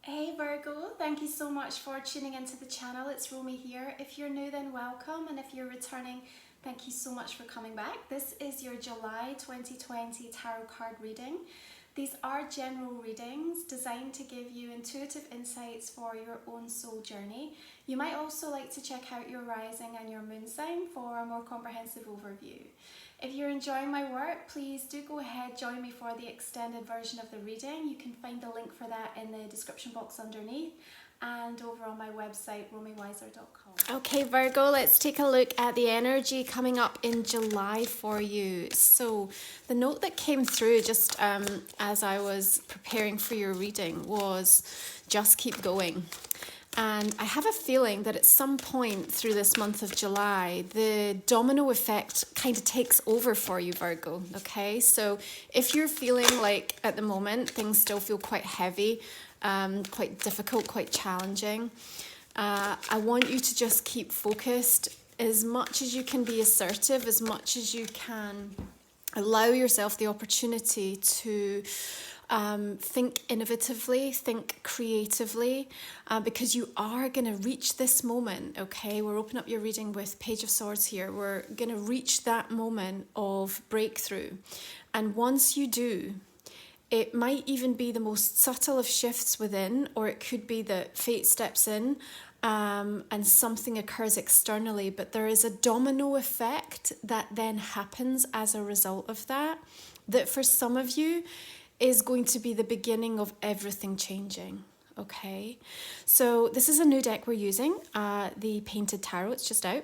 Hey Virgo, thank you so much for tuning into the channel. It's Romy here. If you're new, then welcome, and if you're returning, thank you so much for coming back. This is your July 2020 tarot card reading. These are general readings designed to give you intuitive insights for your own soul journey. You might also like to check out your rising and your moon sign for a more comprehensive overview. If you're enjoying my work, please do go ahead, join me for the extended version of the reading. You can find the link for that in the description box underneath and over on my website, romywyser.com. Okay, Virgo, let's take a look at the energy coming up in July for you. So the note that came through just as I was preparing for your reading was just keep going. And I have a feeling that at some point through this month of July, the domino effect kind of takes over for you, Virgo, okay? So if you're feeling like at the moment things still feel quite heavy, quite difficult, quite challenging, I want you to just keep focused as much as you can, be assertive, as much as you can allow yourself the opportunity to think innovatively, think creatively, because you are going to reach this moment, okay? We're opening up your reading with Page of Swords here. We're going to reach that moment of breakthrough. And once you do, it might even be the most subtle of shifts within, or it could be that fate steps in and something occurs externally, but there is a domino effect that then happens as a result of that, that for some of you is going to be the beginning of everything changing, okay? So this is a new deck we're using, the Painted Tarot, it's just out.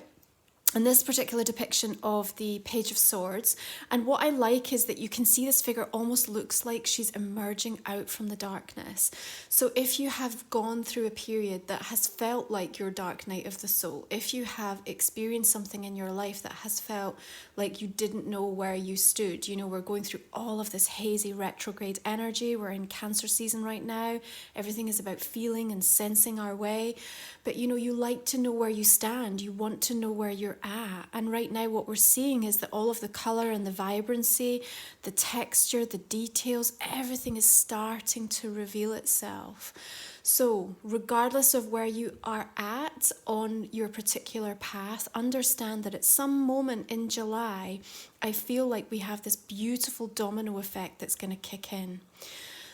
And this particular depiction of the Page of Swords. And what I like is that you can see this figure almost looks like she's emerging out from the darkness. So if you have gone through a period that has felt like your dark night of the soul, if you have experienced something in your life that has felt like you didn't know where you stood, you know, we're going through all of this hazy retrograde energy. We're in Cancer season right now. Everything is about feeling and sensing our way. But, you know, you like to know where you stand. You want to know where you're at. And right now what we're seeing is that all of the colour and the vibrancy, the texture, the details, everything is starting to reveal itself. So regardless of where you are at on your particular path, understand that at some moment in July, I feel like we have this beautiful domino effect that's going to kick in.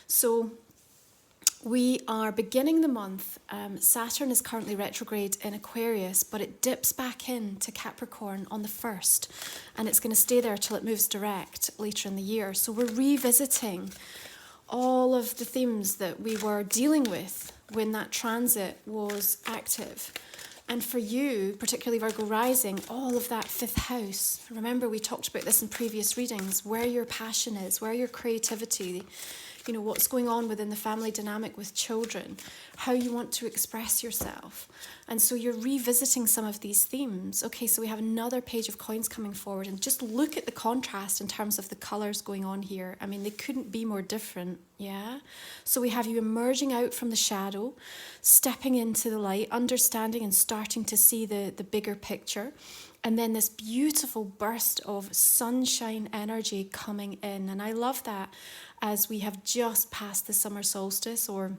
So we are beginning the month. Saturn is currently retrograde in Aquarius, but it dips back into Capricorn on the 1st, and it's going to stay there till it moves direct later in the year. So we're revisiting all of the themes that we were dealing with when that transit was active. And for you, particularly Virgo rising, all of that 5th house. Remember, we talked about this in previous readings, where your passion is, where your creativity, you know, what's going on within the family dynamic with children, how you want to express yourself. And so you're revisiting some of these themes. Okay, so we have another Page of Coins coming forward, and just look at the contrast in terms of the colours going on here. I mean, they couldn't be more different, yeah? So we have you emerging out from the shadow, stepping into the light, understanding and starting to see the bigger picture. And then this beautiful burst of sunshine energy coming in. And I love that as we have just passed the summer solstice, or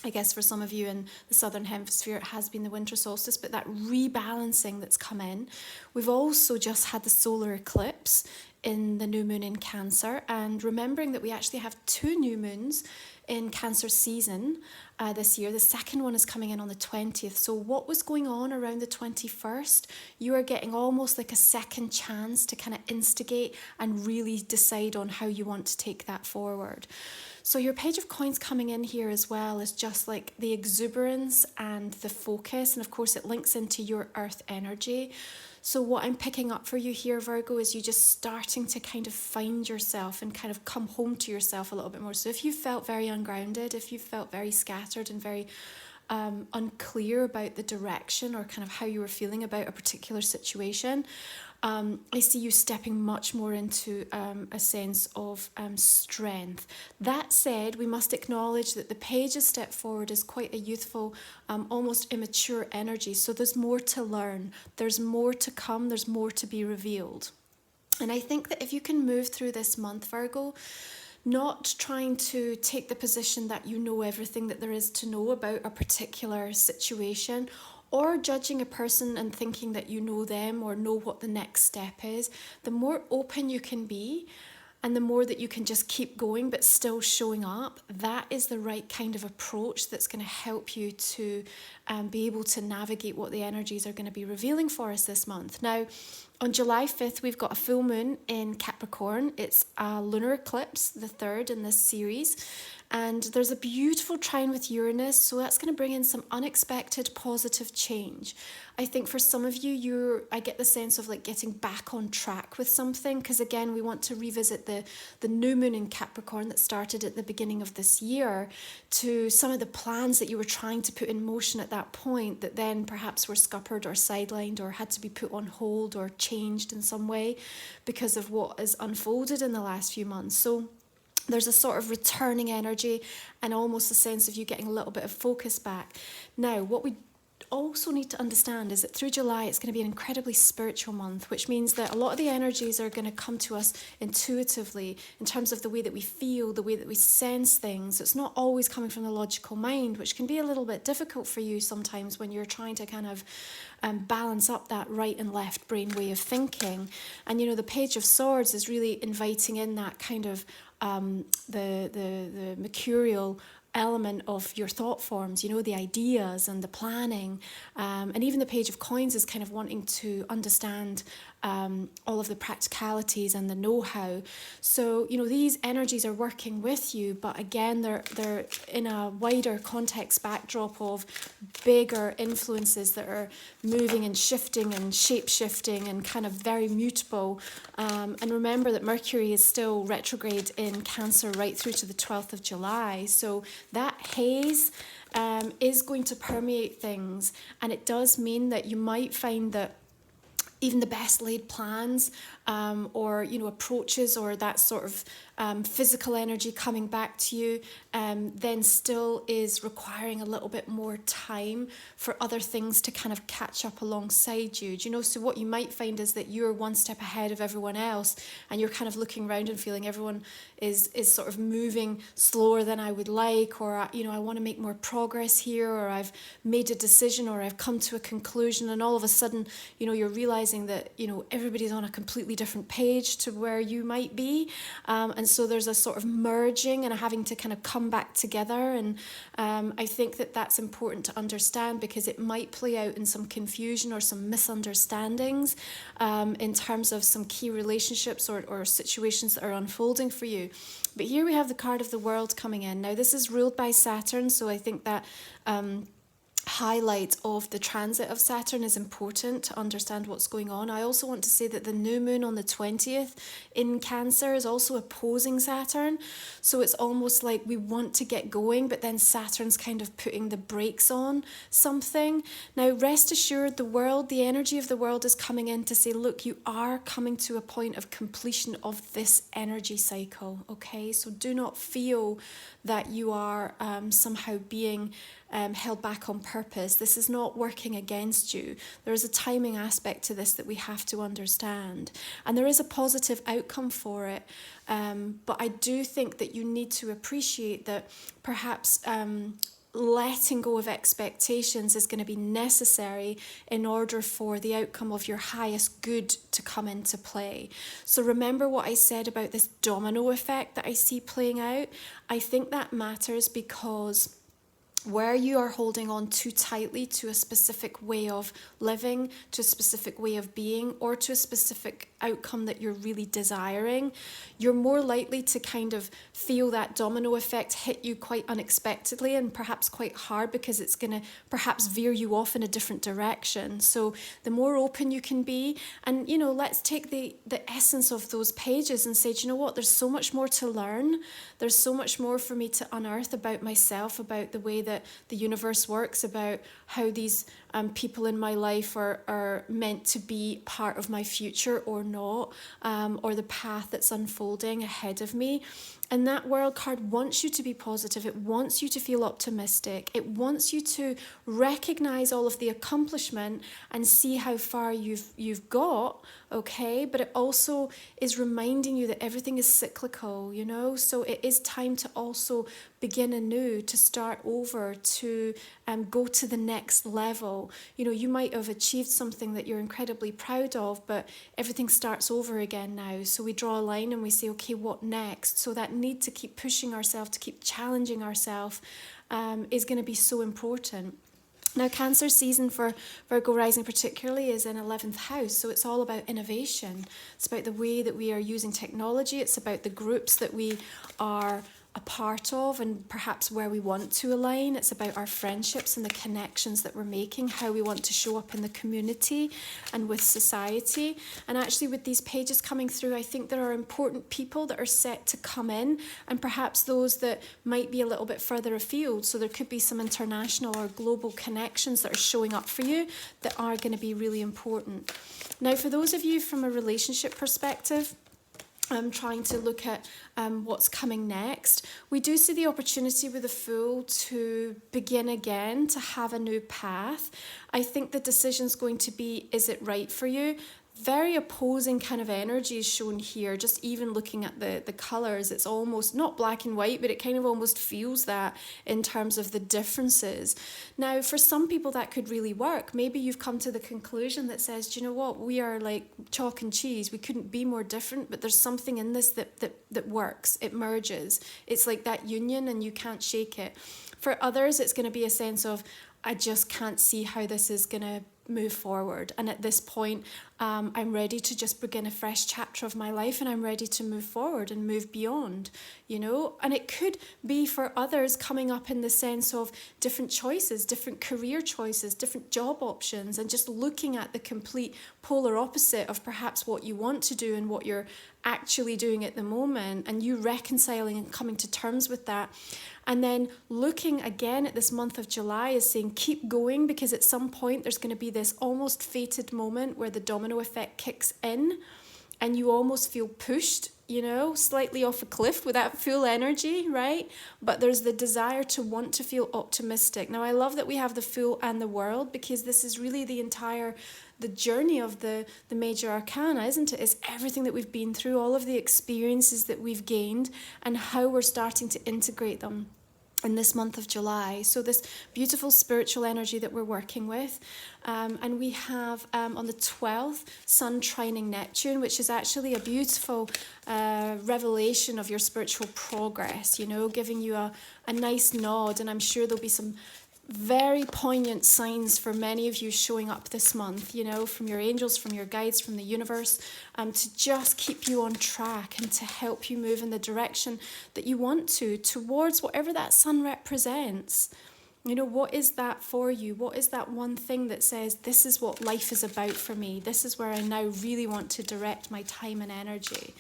I guess for some of you in the southern hemisphere, it has been the winter solstice, but that rebalancing that's come in. We've also just had the solar eclipse in the new moon in Cancer, and remembering that we actually have 2 new moons in Cancer season this year. The second one is coming in on the 20th. So what was going on around the 21st, you are getting almost like a second chance to kind of instigate and really decide on how you want to take that forward. So your Page of Coins coming in here as well is just like the exuberance and the focus. And of course it links into your earth energy. So what I'm picking up for you here, Virgo, is you just starting to kind of find yourself and kind of come home to yourself a little bit more. So if you felt very ungrounded, if you felt very scattered and very unclear about the direction or kind of how you were feeling about a particular situation, I see you stepping much more into a sense of strength. That said, we must acknowledge that the Page's step forward is quite a youthful, almost immature energy. So there's more to learn, there's more to come, there's more to be revealed. And I think that if you can move through this month, Virgo, not trying to take the position that you know everything that there is to know about a particular situation, or judging a person and thinking that you know them or know what the next step is. The more open you can be, and the more that you can just keep going but still showing up, that is the right kind of approach that's going to help you to be able to navigate what the energies are going to be revealing for us this month. Now, on July 5th, we've got a full moon in Capricorn. It's a lunar eclipse, the third in this series. And there's a beautiful trine with Uranus, so that's going to bring in some unexpected positive change. I think for some of you, I get the sense of like getting back on track with something, because again, we want to revisit the new moon in Capricorn that started at the beginning of this year, to some of the plans that you were trying to put in motion at that point that then perhaps were scuppered or sidelined or had to be put on hold or changed in some way because of what has unfolded in the last few months. So there's a sort of returning energy and almost a sense of you getting a little bit of focus back. Now, what we also need to understand is that through July, it's going to be an incredibly spiritual month, which means that a lot of the energies are going to come to us intuitively in terms of the way that we feel, the way that we sense things. It's not always coming from the logical mind, which can be a little bit difficult for you sometimes when you're trying to kind of balance up that right and left brain way of thinking. And, you know, the Page of Swords is really inviting in that kind of the mercurial element of your thought forms, you know, the ideas and the planning, and even the Page of Coins is kind of wanting to understand all of the practicalities and the know-how. So, you know, these energies are working with you, but again, they're in a wider context backdrop of bigger influences that are moving and shifting and shape-shifting and kind of very mutable. And remember that Mercury is still retrograde in Cancer right through to the 12th of July. So that haze is going to permeate things, and it does mean that you might find that even the best laid plans or, you know, approaches or that sort of physical energy coming back to you then still is requiring a little bit more time for other things to kind of catch up alongside you. Do you know? So what you might find is that you're one step ahead of everyone else, and you're kind of looking around and feeling everyone is sort of moving slower than I would like, or, you know, I want to make more progress here, or I've made a decision, or I've come to a conclusion, and all of a sudden, you know, you're realizing that, you know, everybody's on a completely different page to where you might be, and so there's a sort of merging and a having to kind of come back together. And I think that that's important to understand, because it might play out in some confusion or some misunderstandings in terms of some key relationships or situations that are unfolding for you. But here we have the card of the World coming in. Now, this is ruled by Saturn, so I think that highlight of the transit of Saturn is important to understand what's going on. I also want to say that the new moon on the 20th in Cancer is also opposing Saturn, so it's almost like we want to get going, but then Saturn's kind of putting the brakes on something. Now, rest assured, the energy of the world is coming in to say, look, you are coming to a point of completion of this energy cycle, okay? So do not feel that you are somehow being held back on purpose. This is not working against you. There is a timing aspect to this that we have to understand, and there is a positive outcome for it, but I do think that you need to appreciate that perhaps letting go of expectations is going to be necessary in order for the outcome of your highest good to come into play. So remember what I said about this domino effect that I see playing out? I think that matters, because where you are holding on too tightly to a specific way of living, to a specific way of being, or to a specific outcome that you're really desiring, you're more likely to kind of feel that domino effect hit you quite unexpectedly and perhaps quite hard, because it's going to perhaps veer you off in a different direction. So the more open you can be, and, you know, let's take the essence of those pages and say, do you know what, there's so much more to learn. There's so much more for me to unearth about myself, about the way that the universe works, about how these people in my life are meant to be part of my future or not, or the path that's unfolding ahead of me. And that world card wants you to be positive. It wants you to feel optimistic. It wants you to recognize all of the accomplishment and see how far you've got, okay? But it also is reminding you that everything is cyclical, you know? So it is time to also begin anew, to start over, to go to the next level. You know, you might have achieved something that you're incredibly proud of, but everything starts over again now. So we draw a line and we say, okay, what next? So that need to keep pushing ourselves, to keep challenging ourselves, is going to be so important. Now, Cancer season for Virgo rising particularly is in 11th house, so it's all about innovation. It's about the way that we are using technology. It's about the groups that we are a part of and perhaps where we want to align. It's about our friendships and the connections that we're making, how we want to show up in the community and with society. And actually with these pages coming through, I think there are important people that are set to come in, and perhaps those that might be a little bit further afield. So there could be some international or global connections that are showing up for you that are going to be really important. Now, for those of you from a relationship perspective, I'm trying to look at what's coming next. We do see the opportunity with the Fool to begin again, to have a new path. I think the decision's going to be, is it right for you? Very opposing kind of energy is shown here. Just even looking at the colours, it's almost not black and white, but it kind of almost feels that in terms of the differences. Now, for some people that could really work. Maybe you've come to the conclusion that says, do you know what, we are like chalk and cheese. We couldn't be more different, but there's something in this that works. It merges. It's like that union and you can't shake it. For others, it's going to be a sense of, I just can't see how this is going to move forward, and at this point I'm ready to just begin a fresh chapter of my life, and I'm ready to move forward and move beyond, you know. And it could be for others coming up in the sense of different choices, different career choices, different job options, and just looking at the complete polar opposite of perhaps what you want to do and what you're actually doing at the moment, and you reconciling and coming to terms with that. And then looking again at this month of July is saying keep going, because at some point there's going to be this almost fated moment where the domino effect kicks in and you almost feel pushed, you know, slightly off a cliff with that full energy, right? But there's the desire to want to feel optimistic. Now, I love that we have the Fool and the World, because this is really the journey of the major arcana, isn't it? It's everything that we've been through, all of the experiences that we've gained, and how we're starting to integrate them in this month of July. So this beautiful spiritual energy that we're working with. And we have on the 12th, Sun trining Neptune, which is actually a beautiful revelation of your spiritual progress, you know, giving you a nice nod. And I'm sure there'll be some very poignant signs for many of you showing up this month, you know, from your angels, from your guides, from the universe, to just keep you on track and to help you move in the direction that you want to, towards whatever that sun represents. You know, what is that for you? What is that one thing that says, this is what life is about for me? This is where I now really want to direct my time and energy.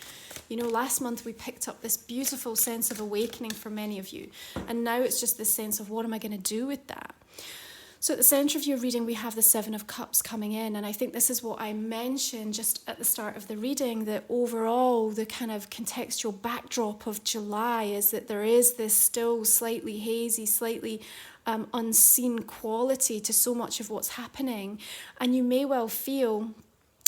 You know, last month we picked up this beautiful sense of awakening for many of you. And now it's just this sense of, what am I going to do with that? So at the centre of your reading, we have the Seven of Cups coming in. And I think this is what I mentioned just at the start of the reading, that overall the kind of contextual backdrop of July is that there is this still slightly hazy, slightly unseen quality to so much of what's happening. And you may well feel,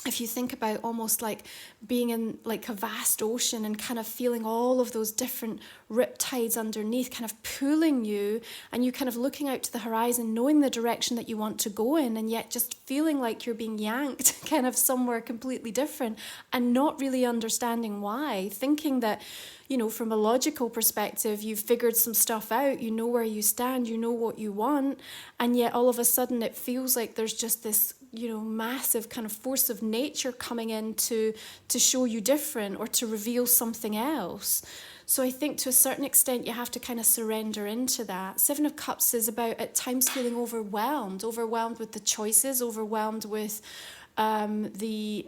if you think about almost like being in like a vast ocean and kind of feeling all of those different riptides underneath kind of pulling you, and you kind of looking out to the horizon, knowing the direction that you want to go in, and yet just feeling like you're being yanked kind of somewhere completely different and not really understanding why, thinking that, you know, from a logical perspective, you've figured some stuff out, you know where you stand, you know what you want, and yet all of a sudden it feels like there's just this, you know, massive kind of force of nature coming in to show you different or to reveal something else. So I think to a certain extent you have to kind of surrender into that. Seven of Cups is about at times feeling overwhelmed with the choices, overwhelmed with the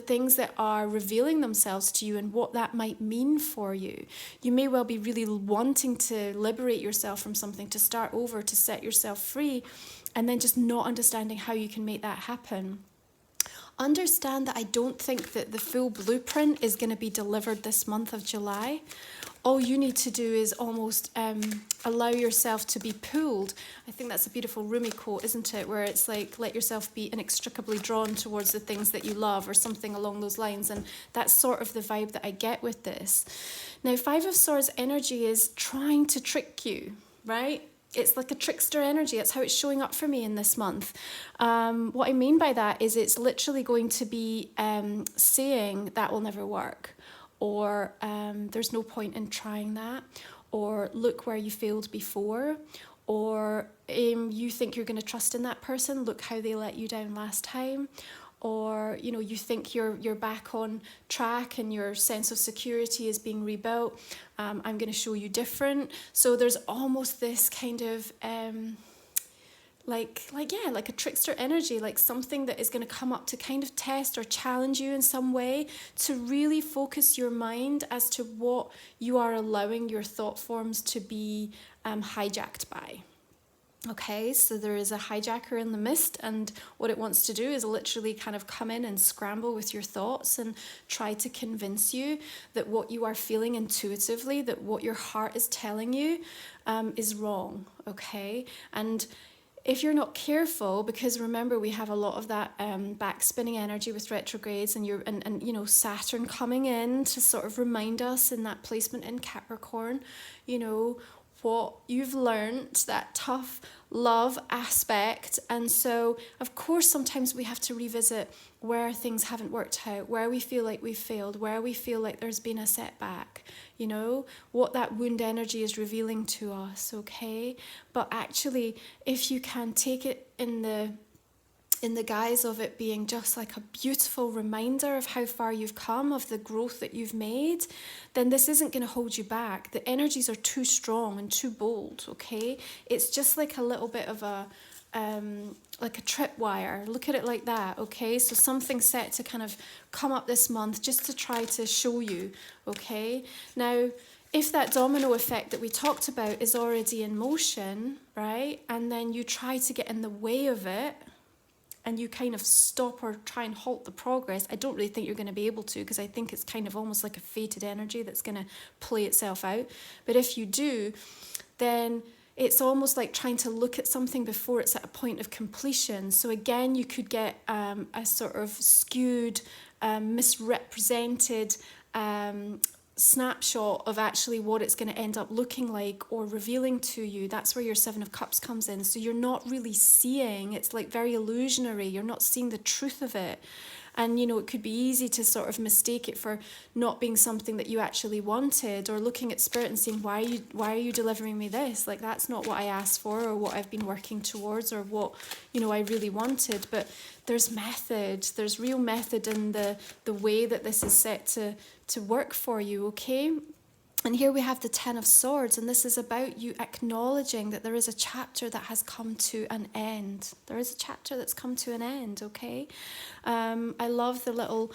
things that are revealing themselves to you and what that might mean for you. You may well be really wanting to liberate yourself from something, to start over, to set yourself free, and then just not understanding how you can make that happen. Understand that I don't think that the full blueprint is going to be delivered this month of July. All you need to do is almost allow yourself to be pulled. I think that's a beautiful Rumi quote, isn't it? Where it's like, let yourself be inextricably drawn towards the things that you love, or something along those lines. And that's sort of the vibe that I get with this. Now, Five of Swords energy is trying to trick you, right? It's like a trickster energy. That's how it's showing up for me in this month. What I mean by that is it's literally going to be saying that will never work, or there's no point in trying that, or look where you failed before, or you think you're going to trust in that person, look how they let you down last time, or you think you're back on track and your sense of security is being rebuilt. I'm going to show you different. So there's almost this kind of like a trickster energy, like something that is going to come up to kind of test or challenge you in some way, to really focus your mind as to what you are allowing your thought forms to be hijacked by. Okay, so there is a hijacker in the mist, and what it wants to do is literally kind of come in and scramble with your thoughts and try to convince you that what you are feeling intuitively, that what your heart is telling you is wrong, okay? And if you're not careful, because remember we have a lot of that back spinning energy with retrogrades, and Saturn coming in to sort of remind us in that placement in Capricorn, what you've learned, that tough love aspect. And so of course sometimes we have to revisit where things haven't worked out, where we feel like we've failed, where we feel like there's been a setback, what that wound energy is revealing to us, okay? But actually, if you can take it in the guise of it being just like a beautiful reminder of how far you've come, of the growth that you've made, then this isn't going to hold you back. The energies are too strong and too bold, okay? It's just like a little bit of a tripwire. Look at it like that, okay? So something set to kind of come up this month just to try to show you, okay? Now, if that domino effect that we talked about is already in motion, right, and then you try to get in the way of it, and you kind of stop or try and halt the progress, I don't really think you're going to be able to, because I think it's kind of almost like a fated energy that's going to play itself out. But if you do, then it's almost like trying to look at something before it's at a point of completion. So again, you could get a sort of skewed, misrepresented snapshot of actually what it's going to end up looking like or revealing to you. That's where your Seven of Cups comes in. So you're not really seeing, it's like very illusionary. You're not seeing the truth of it. And, it could be easy to sort of mistake it for not being something that you actually wanted, or looking at Spirit and saying, why are you delivering me this? Like, that's not what I asked for, or what I've been working towards, or what, I really wanted. But there's real method in the way that this is set to work for you, okay? And here we have the Ten of Swords, and this is about you acknowledging that there is a chapter that has come to an end. There is a chapter that's come to an end, okay? I love the little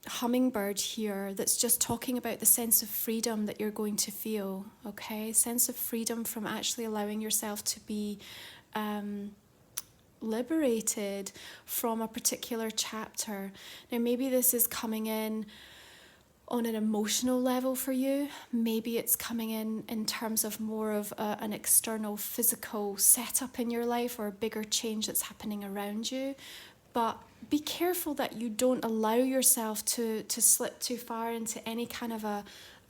hummingbird here that's just talking about the sense of freedom that you're going to feel, okay? Sense of freedom from actually allowing yourself to be liberated from a particular chapter. Now, maybe this is coming in on an emotional level for you. Maybe it's coming in terms of more of an external physical setup in your life, or a bigger change that's happening around you. But be careful that you don't allow yourself to slip too far into any kind of a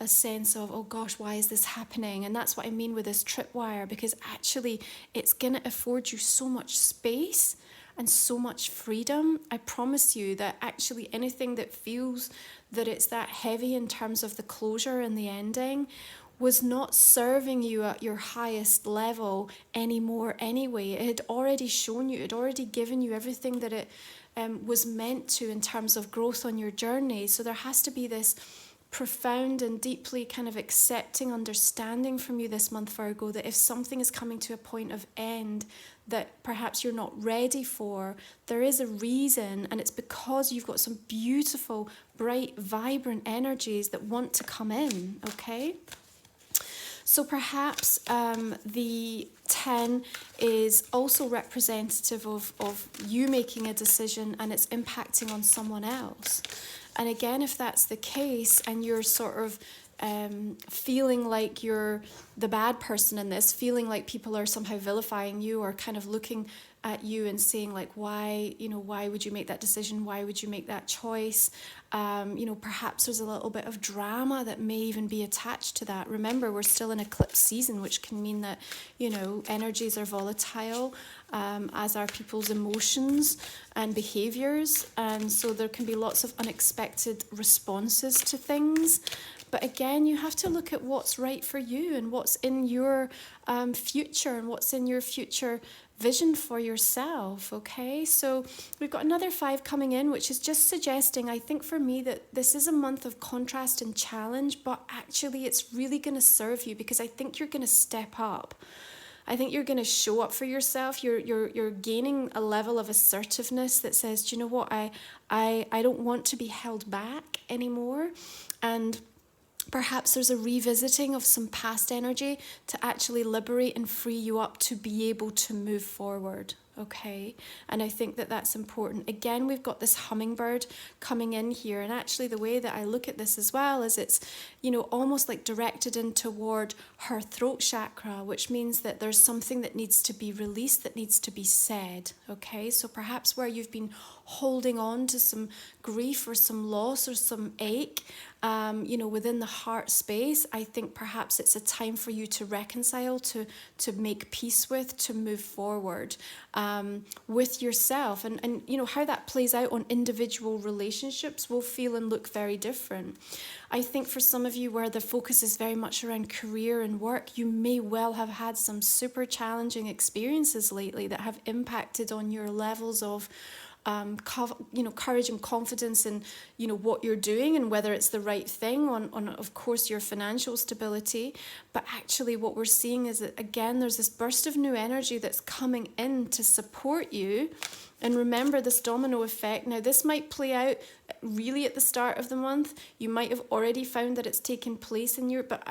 sense of, oh gosh, why is this happening? And that's what I mean with this tripwire, because actually it's going to afford you so much space and so much freedom. I promise you that actually anything that feels that it's that heavy in terms of the closure and the ending was not serving you at your highest level anymore anyway. It had already shown you, it had already given you everything that it was meant to in terms of growth on your journey. So there has to be this profound and deeply kind of accepting understanding from you this month, Virgo, that if something is coming to a point of end that perhaps you're not ready for, there is a reason, and it's because you've got some beautiful, bright, vibrant energies that want to come in, okay? So perhaps the 10 is also representative of you making a decision and it's impacting on someone else. And again, if that's the case and you're sort of feeling like you're the bad person in this, feeling like people are somehow vilifying you or kind of looking at you and saying like, why would you make that decision? Why would you make that choice? Perhaps there's a little bit of drama that may even be attached to that. Remember, we're still in eclipse season, which can mean that, energies are volatile, as are people's emotions and behaviors. And so there can be lots of unexpected responses to things. But again, you have to look at what's right for you and what's in your future and what's in your future vision for yourself, okay? So we've got another 5 coming in, which is just suggesting, I think for me, that this is a month of contrast and challenge, but actually it's really going to serve you because I think you're going to step up. I think you're going to show up for yourself. You're gaining a level of assertiveness that says, do you know what, I don't want to be held back anymore. And perhaps there's a revisiting of some past energy to actually liberate and free you up to be able to move forward, okay? And I think that that's important. Again, we've got this hummingbird coming in here, and actually the way that I look at this as well is it's, almost like directed in toward her throat chakra, which means that there's something that needs to be released, that needs to be said, okay? So perhaps where you've been holding on to some grief or some loss or some ache, within the heart space, I think perhaps it's a time for you to reconcile, to make peace with, to move forward with yourself. And how that plays out on individual relationships will feel and look very different. I think for some of you where the focus is very much around career and work, you may well have had some super challenging experiences lately that have impacted on your levels of courage and confidence in, what you're doing and whether it's the right thing on, of course, your financial stability. But actually what we're seeing is that, again, there's this burst of new energy that's coming in to support you. And remember this domino effect. Now, this might play out really at the start of the month. You might have already found that it's taken place in your, but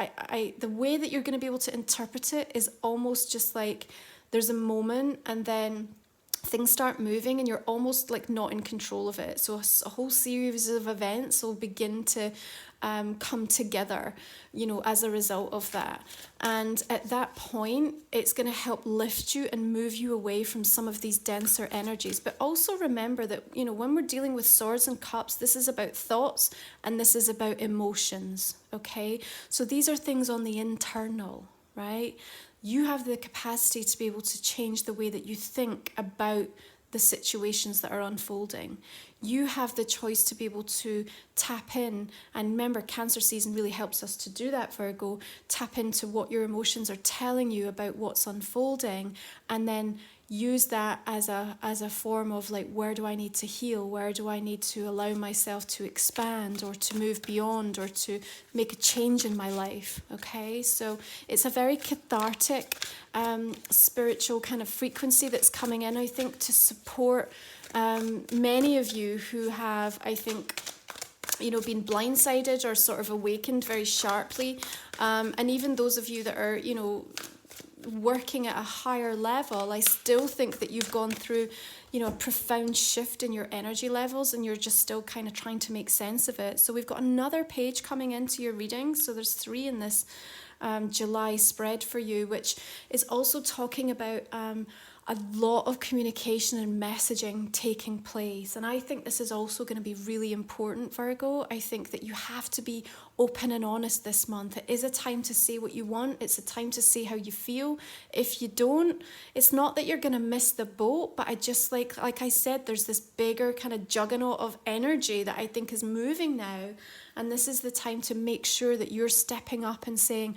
the way that you're going to be able to interpret it is almost just like there's a moment and then things start moving and you're almost like not in control of it. So a whole series of events will begin to come together, as a result of that. And at that point, it's going to help lift you and move you away from some of these denser energies. But also remember that, when we're dealing with swords and cups, this is about thoughts and this is about emotions, okay? So these are things on the internal, right? You have the capacity to be able to change the way that you think about the situations that are unfolding. You have the choice to be able to tap in, and remember, Cancer season really helps us to do that, Virgo. Tap into what your emotions are telling you about what's unfolding, and then use that as a form of like, where do I need to heal? Where do I need to allow myself to expand or to move beyond or to make a change in my life? Okay, so it's a very cathartic, spiritual kind of frequency that's coming in, I think, to support many of you who have, I think, been blindsided or sort of awakened very sharply. And even those of you that are, working at a higher level, I still think that you've gone through, a profound shift in your energy levels and you're just still kind of trying to make sense of it. So we've got another page coming into your reading. So there's 3 in this July spread for you, which is also talking about a lot of communication and messaging taking place. And I think this is also going to be really important, Virgo. I think that you have to be open and honest this month. It is a time to say what you want. It's a time to say how you feel. If you don't, it's not that you're going to miss the boat, but I just like I said, there's this bigger kind of juggernaut of energy that I think is moving now. And this is the time to make sure that you're stepping up and saying,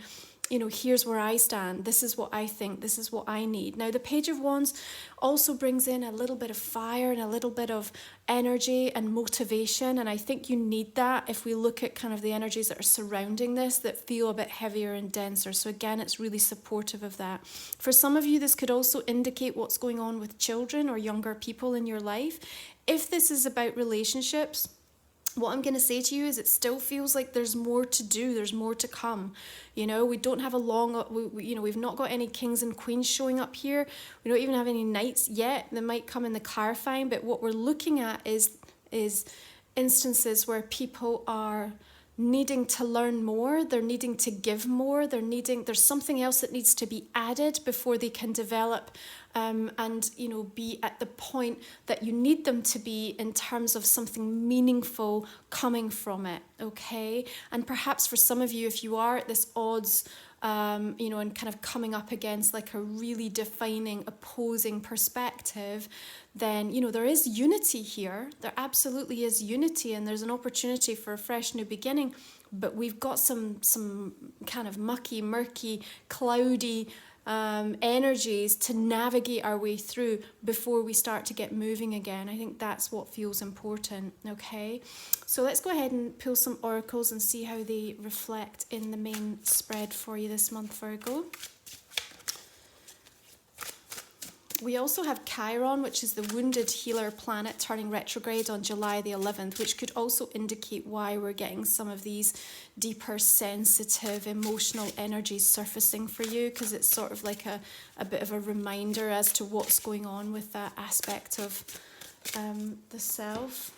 you know, here's where I stand. This is what I think. This is what I need. Now, the Page of Wands also brings in a little bit of fire and a little bit of energy and motivation. And I think you need that if we look at kind of the energies that are surrounding this that feel a bit heavier and denser. So again, it's really supportive of that. For some of you, this could also indicate what's going on with children or younger people in your life. If this is about relationships, what I'm going to say to you is it still feels like there's more to do, there's more to come. You know, we don't have a long, we've not got any kings and queens showing up here. We don't even have any knights yet. They might come in the clarifying, but what we're looking at is instances where people are needing to learn more, they're needing to give more, there's something else that needs to be added before they can develop and, you know, be at the point that you need them to be in terms of something meaningful coming from it, okay? And perhaps for some of you, if you are at this odds, you know, and kind of coming up against like a really defining, opposing perspective, then, you know, there is unity here. There absolutely is unity, and there's an opportunity for a fresh new beginning. But we've got some kind of mucky, murky, cloudy energies to navigate our way through before we start to get moving again. I think that's what feels important, okay? So let's go ahead and pull some oracles and see how they reflect in the main spread for you this month, Virgo. We also have Chiron, which is the wounded healer planet turning retrograde on July the 11th, which could also indicate why we're getting some of these deeper, sensitive, emotional energies surfacing for you, because it's sort of like a bit of a reminder as to what's going on with that aspect of the self.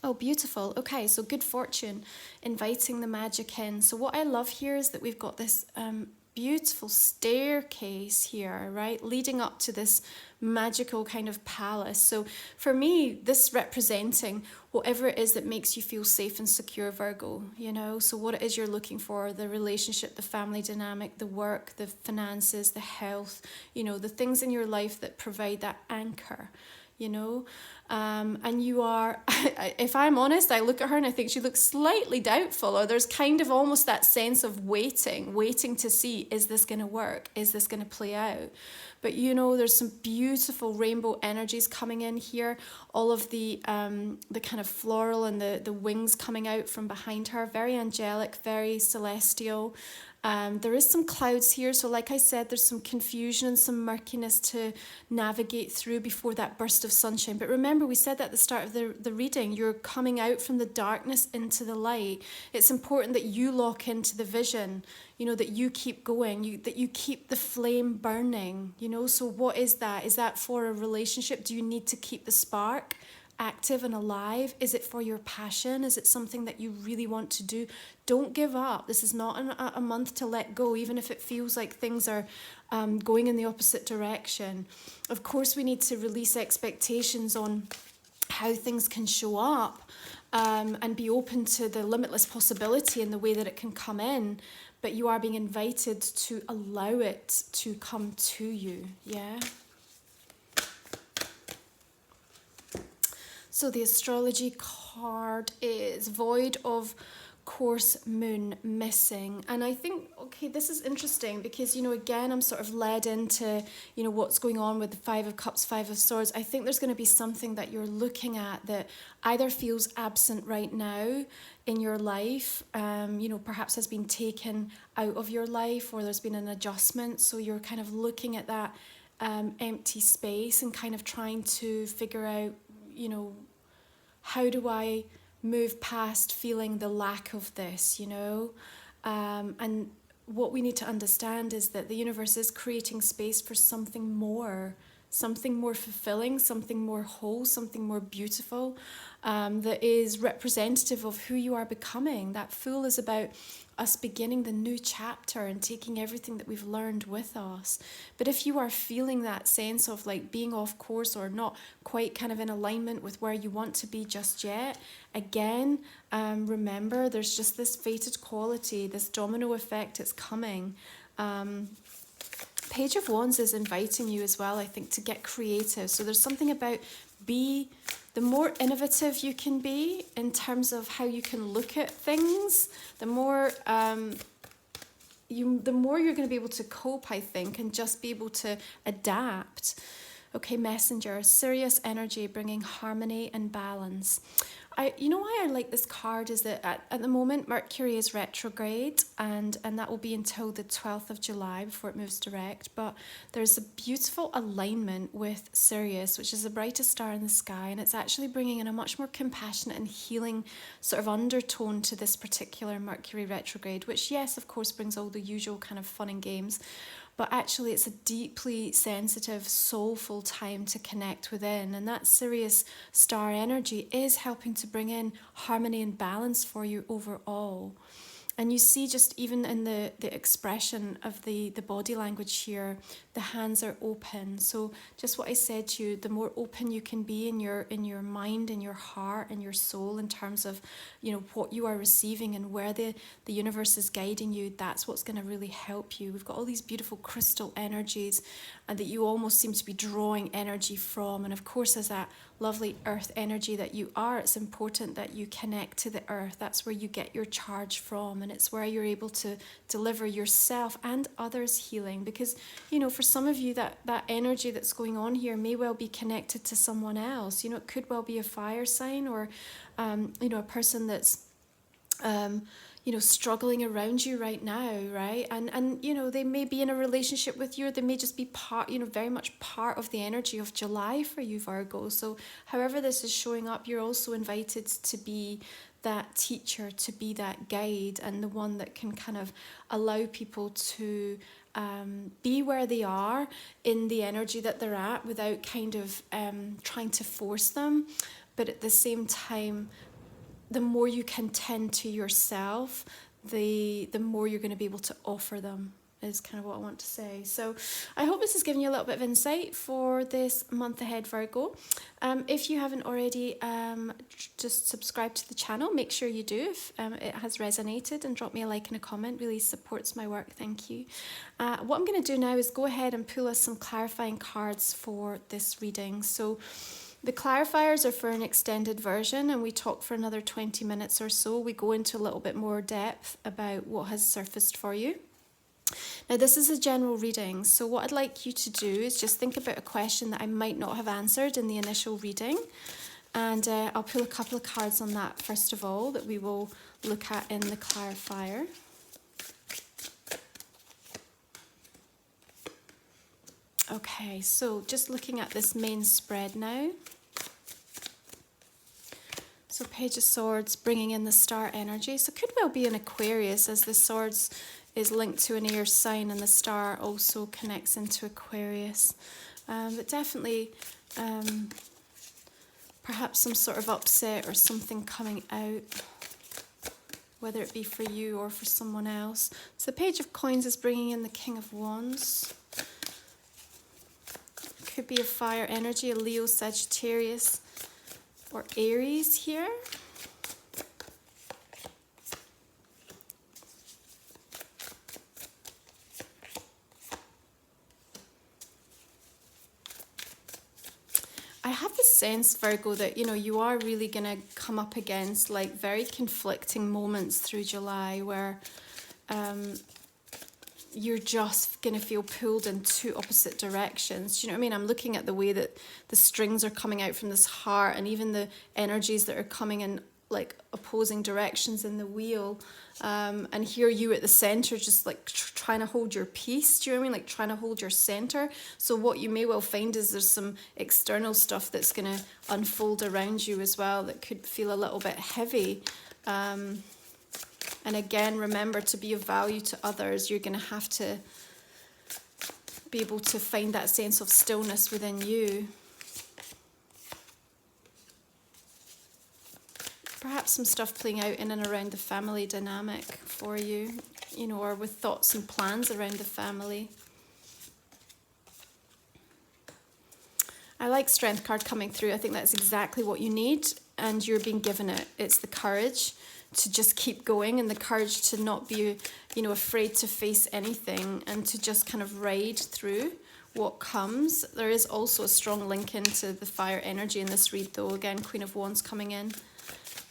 Oh, beautiful. Okay, so good fortune, inviting the magic in. So what I love here is that we've got this beautiful staircase here, right, leading up to this magical kind of palace. So for me, this representing whatever it is that makes you feel safe and secure, Virgo, you know, so what it is you're looking for, the relationship, the family dynamic, the work, the finances, the health, you know, the things in your life that provide that anchor, you know. And you are, if I'm honest, I look at her and I think she looks slightly doubtful, or there's kind of almost that sense of waiting to see, is this going to work? Is this going to play out? But you know, there's some beautiful rainbow energies coming in here. All of the kind of floral and the wings coming out from behind her, very angelic, very celestial. There is some clouds here, so like I said, there's some confusion and some murkiness to navigate through before that burst of sunshine. But remember, we said that at the start of the reading, you're coming out from the darkness into the light. It's important that you lock into the vision, you know, that you keep going, that you keep the flame burning, you know. So what is that? Is that for a relationship? Do you need to keep the spark active and alive? Is it for your passion? Is it something that you really want to do? Don't give up. This is not a month to let go, even if it feels like things are going in the opposite direction. Of course, we need to release expectations on how things can show up and be open to the limitless possibility in the way that it can come in. But you are being invited to allow it to come to you, yeah? So the astrology card is void of course, moon, missing. And I think, okay, this is interesting because, you know, again, I'm sort of led into, you know, what's going on with the Five of Cups, Five of Swords. I think there's going to be something that you're looking at that either feels absent right now in your life, you know, perhaps has been taken out of your life, or there's been an adjustment. So you're kind of looking at that empty space and kind of trying to figure out, you know, how do I move past feeling the lack of this, you know? And what we need to understand is that the universe is creating space for something more fulfilling, something more whole, something more beautiful, that is representative of who you are becoming. That Fool is about us beginning the new chapter and taking everything that we've learned with us. But if you are feeling that sense of like being off course or not quite kind of in alignment with where you want to be just yet, again, remember there's just this fated quality, this domino effect, it's coming. Page of Wands is inviting you as well, I think, to get creative. So there's something about the more innovative you can be in terms of how you can look at things, the more the more you're going to be able to cope, I think, and just be able to adapt. Okay, Messenger, serious energy, bringing harmony and balance. You know why I like this card is that at the moment Mercury is retrograde, and that will be until the 12th of July before it moves direct. But there's a beautiful alignment with Sirius, which is the brightest star in the sky, and it's actually bringing in a much more compassionate and healing sort of undertone to this particular Mercury retrograde, which, yes, of course, brings all the usual kind of fun and games. But actually it's a deeply sensitive, soulful time to connect within. And that Sirius star energy is helping to bring in harmony and balance for you overall. And you see just even in the expression of the body language here, the hands are open. So just what I said to you, the more open you can be in your mind, in your heart, in your soul, in terms of, you know, what you are receiving and where the universe is guiding you, that's what's going to really help you. We've got all these beautiful crystal energies and that you almost seem to be drawing energy from. And of course, as that lovely earth energy that you are, it's important that you connect to the earth. That's where you get your charge from, and it's where you're able to deliver yourself and others healing. Because, you know, for some of you, that energy that's going on here may well be connected to someone else. You know, it could well be a fire sign, or you know, a person that's you know, struggling around you right now, right? And you know, they may be in a relationship with you, or they may just be part, you know, very much part of the energy of July for you, Virgo. So however this is showing up, you're also invited to be that teacher, to be that guide, and the one that can kind of allow people to be where they are in the energy that they're at without kind of trying to force them. But at the same time, the more you can tend to yourself, the more you're going to be able to offer them, is kind of what I want to say. So I hope this has given you a little bit of insight for this month ahead, Virgo. If you haven't already, just subscribe to the channel. Make sure you do if it has resonated, and drop me a like and a comment. Really supports my work. Thank you. What I'm going to do now is go ahead and pull us some clarifying cards for this reading. So the clarifiers are for an extended version, and we talk for another 20 minutes or so. We go into a little bit more depth about what has surfaced for you. Now, this is a general reading, so what I'd like you to do is just think about a question that I might not have answered in the initial reading, and I'll pull a couple of cards on that first of all that we will look at in the clarifier. Okay, so just looking at this main spread now. So Page of Swords bringing in the star energy. So it could well be an Aquarius, as the Swords is linked to an air sign and the star also connects into Aquarius. But definitely perhaps some sort of upset or something coming out, whether it be for you or for someone else. So the Page of Coins is bringing in the King of Wands. Could be a fire energy, a Leo, Sagittarius, or Aries here. I have the sense, Virgo, that, you know, you are really going to come up against like very conflicting moments through July where you're just going to feel pulled in two opposite directions. Do you know what I mean? I'm looking at the way that the strings are coming out from this heart, and even the energies that are coming in like opposing directions in the wheel. And here you at the center, just like trying to hold your peace. Do you know what I mean? Like trying to hold your center. So what you may well find is there's some external stuff that's going to unfold around you as well that could feel a little bit heavy. And again, remember, to be of value to others, you're going to have to be able to find that sense of stillness within you. Perhaps some stuff playing out in and around the family dynamic for you, you know, or with thoughts and plans around the family. I like Strength card coming through. I think that's exactly what you need, and you're being given it. It's the courage to just keep going, and the courage to not be, you know, afraid to face anything, and to just kind of ride through what comes. There is also a strong link into the fire energy in this read, though. Again, Queen of Wands coming in.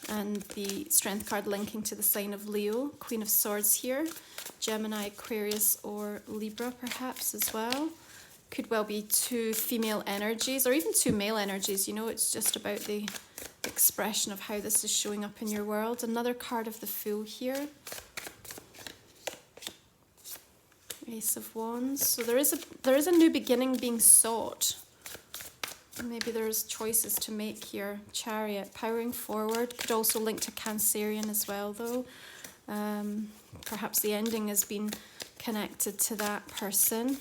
and the Strength card linking to the sign of Leo, Queen of Swords here, Gemini, Aquarius or Libra perhaps as well. Could well be two female energies or even two male energies, you know, it's just about the expression of how this is showing up in your world. Another card of the Fool here. Ace of Wands. So there is a new beginning being sought. Maybe there's choices to make here. Chariot, powering forward. Could also link to Cancerian as well though. Perhaps the ending has been connected to that person.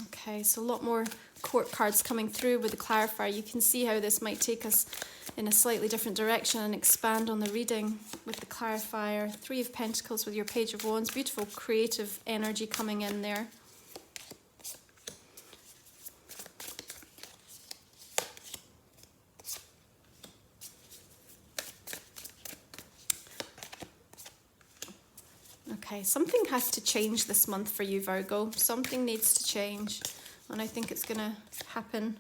Okay, so a lot more court cards coming through with the clarifier. You can see how this might take us in a slightly different direction and expand on the reading with the clarifier. Three of Pentacles with your Page of Wands. Beautiful creative energy coming in there. Okay, something has to change this month for you, Virgo. Something needs to change, and I think it's going to happen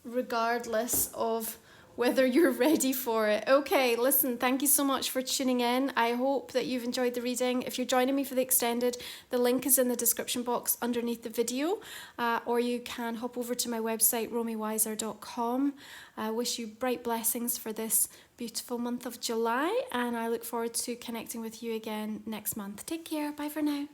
regardless of whether you're ready for it. Okay, listen, thank you so much for tuning in. I hope that you've enjoyed the reading. If you're joining me for the extended, the link is in the description box underneath the video, or you can hop over to my website, romywyser.com. I wish you bright blessings for this beautiful month of July, and I look forward to connecting with you again next month. Take care. Bye for now.